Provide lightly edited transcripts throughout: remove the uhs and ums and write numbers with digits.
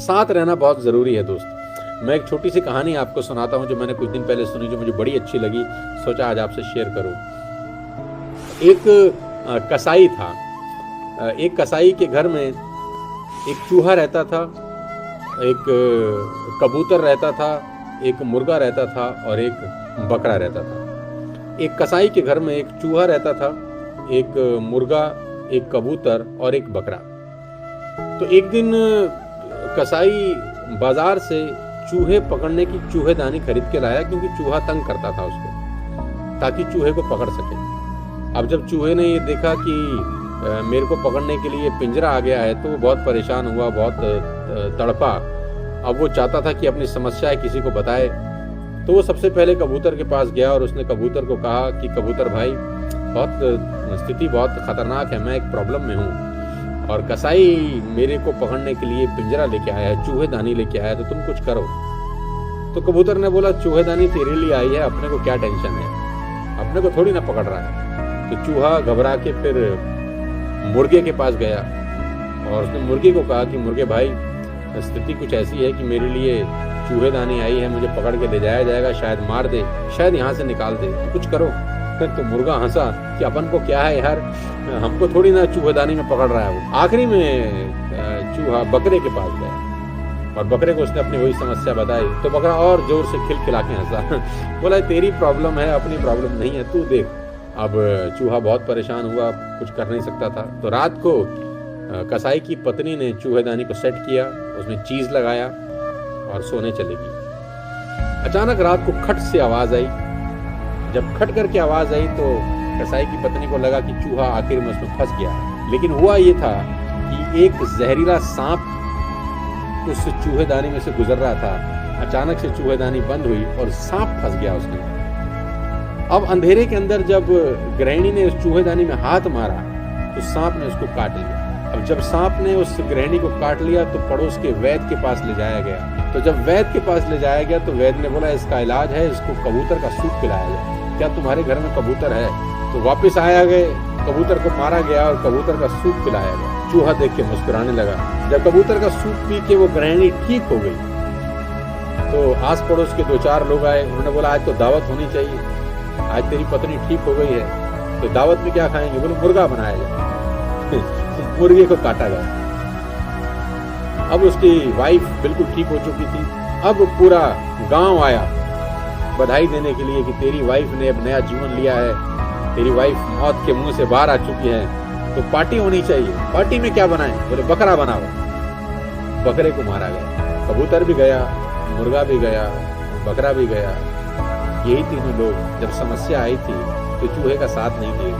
साथ रहना बहुत ज़रूरी है दोस्त। मैं एक छोटी सी कहानी आपको सुनाता हूँ जो मैंने कुछ दिन पहले सुनी, जो मुझे बड़ी अच्छी लगी, सोचा आज आपसे शेयर करूँ। एक कसाई था। एक कसाई के घर में एक चूहा रहता था, एक कबूतर रहता था, एक मुर्गा रहता था और एक बकरा रहता था। एक कसाई के घर में एक चूहा रहता था, एक मुर्गा, एक कबूतर और एक बकरा। तो एक दिन कसाई बाजार से चूहे पकड़ने की चूहेदानी खरीद के लाया, क्योंकि चूहा तंग करता था उसको, ताकि चूहे को पकड़ सके। अब जब चूहे ने ये देखा कि मेरे को पकड़ने के लिए पिंजरा आ गया है, तो वो बहुत परेशान हुआ, बहुत तड़पा। अब वो चाहता था कि अपनी समस्याएं किसी को बताए। तो वो सबसे पहले कबूतर के पास गया और उसने कबूतर को कहा कि कबूतर भाई, स्थिति बहुत खतरनाक है, मैं एक प्रॉब्लम में हूँ और कसाई मेरे को पकड़ने के लिए पिंजरा लेके आया है, चूहेदानी लेके आया है, तो तुम कुछ करो। तो कबूतर ने बोला, चूहेदानी तेरे लिए आई है, अपने को क्या टेंशन है, अपने को थोड़ी ना पकड़ रहा है। तो चूहा घबरा के फिर मुर्गे के पास गया और उसने मुर्गे को कहा कि मुर्गे भाई, स्थिति कुछ ऐसी है कि मेरे लिए चूहेदानी आई है, मुझे पकड़ के ले जाया जाएगा, शायद मार दे, शायद यहाँ से निकाल दे, तो कुछ करो। तो मुर्गा हंसा कि अपन को क्या है यार, हमको थोड़ी ना चूहेदानी में पकड़ रहा है वो। आखिरी में चूहा बकरे के पास गया और बकरे को उसने अपनी वही समस्या बताई। तो बकरा और जोर से खिलखिला के हंसा, बोला तेरी प्रॉब्लम है, अपनी प्रॉब्लम नहीं है, तू देख। अब चूहा बहुत परेशान हुआ, कुछ कर नहीं सकता था। तो रात को कसाई की पत्नी ने चूहेदानी को सेट किया, उसमें चीज लगाया और सोने चली गई। अचानक रात को खट से आवाज आई। जब खट करके आवाज आई तो कसाई की पत्नी को लगा कि चूहा आखिर में उसमें फंस गया है। लेकिन हुआ ये था कि एक जहरीला सांप उस चूहेदानी में से गुजर रहा था। अचानक से चूहेदानी बंद हुई और सांप फंस गया उसमें। अब अंधेरे के अंदर जब गृहिणी ने उस चूहेदानी में हाथ मारा तो सांप ने उसको काट लिया। अब जब सांप ने उस गृहिणी को काट लिया तो पड़ोस के वैद्य के पास ले जाया गया। तो जब वैद्य के पास ले जाया गया तो वैद्य ने बोला, इसका इलाज है, इसको कबूतर का सूप पिलाया जाए। क्या तुम्हारे घर में कबूतर है? तो वापस आया गए, कबूतर को मारा गया और कबूतर का सूप पिलाया गया। चूहा देख के मुस्कुराने लगा। जब कबूतर का सूप पी के वो गृहिणी ठीक हो गई तो आस पड़ोस के 2-4 लोग आए। उन्होंने बोला, आज तो दावत होनी चाहिए, आज तेरी पत्नी ठीक हो गई है, तो दावत में क्या खाएंगे? बोले, मुर्गा बनाया जाए। मुर्गे को काटा गया। अब उसकी वाइफ बिल्कुल ठीक हो चुकी थी। अब पूरा गांव आया बधाई देने के लिए कि तेरी वाइफ ने अब नया जीवन लिया है, तेरी वाइफ मौत के मुंह से बाहर आ चुकी है, तो पार्टी होनी चाहिए। पार्टी में क्या बनाएं? बोले, बकरा बनाओ। बकरे को मारा गया। कबूतर भी गया, मुर्गा भी गया, बकरा भी गया। यही तीनों लोग जब समस्या आई थी तो चूहे का साथ नहीं दिए।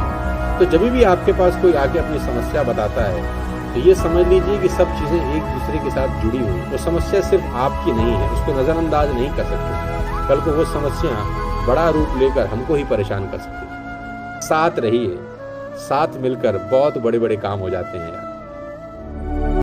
तो जब भी आपके पास कोई आके अपनी समस्या बताता है तो ये समझ लीजिए कि सब चीज़ें एक दूसरे के साथ जुड़ी हुई। वो समस्या सिर्फ आपकी नहीं है, उसको नज़रअंदाज नहीं कर सकते। कल को वो समस्या बड़ा रूप लेकर हमको ही परेशान कर सकती है। साथ रहिए, साथ मिलकर बहुत बड़े बड़े काम हो जाते हैं यार।